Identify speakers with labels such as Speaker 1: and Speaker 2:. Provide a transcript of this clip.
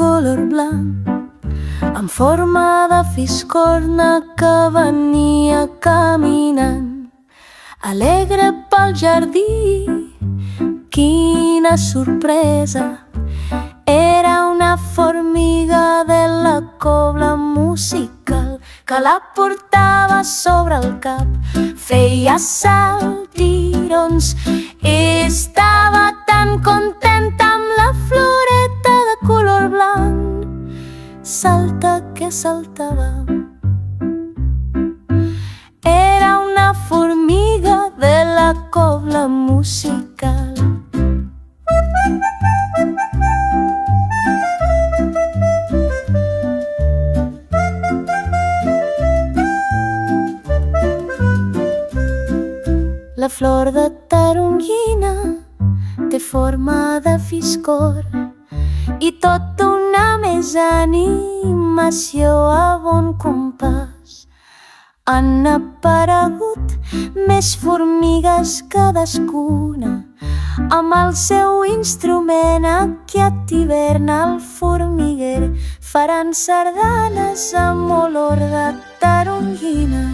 Speaker 1: color blanc, en forma de fiscorna que venia caminant, alegre pel jardí. Quina sorpresa! Era una formiga de la cobla musical que la portava sobre el cap, feia saltirons i estava tan contenta amb la floreta de color blanc. Salta que saltava. Era una formiga de la cobla musical. La flor de tarongina té forma de fiscor i tota una més animació a bon compàs. Han aparegut més formigues cadascuna amb el seu instrument. Aquest hivern al formiguer faran sardanes amb olor de tarongina.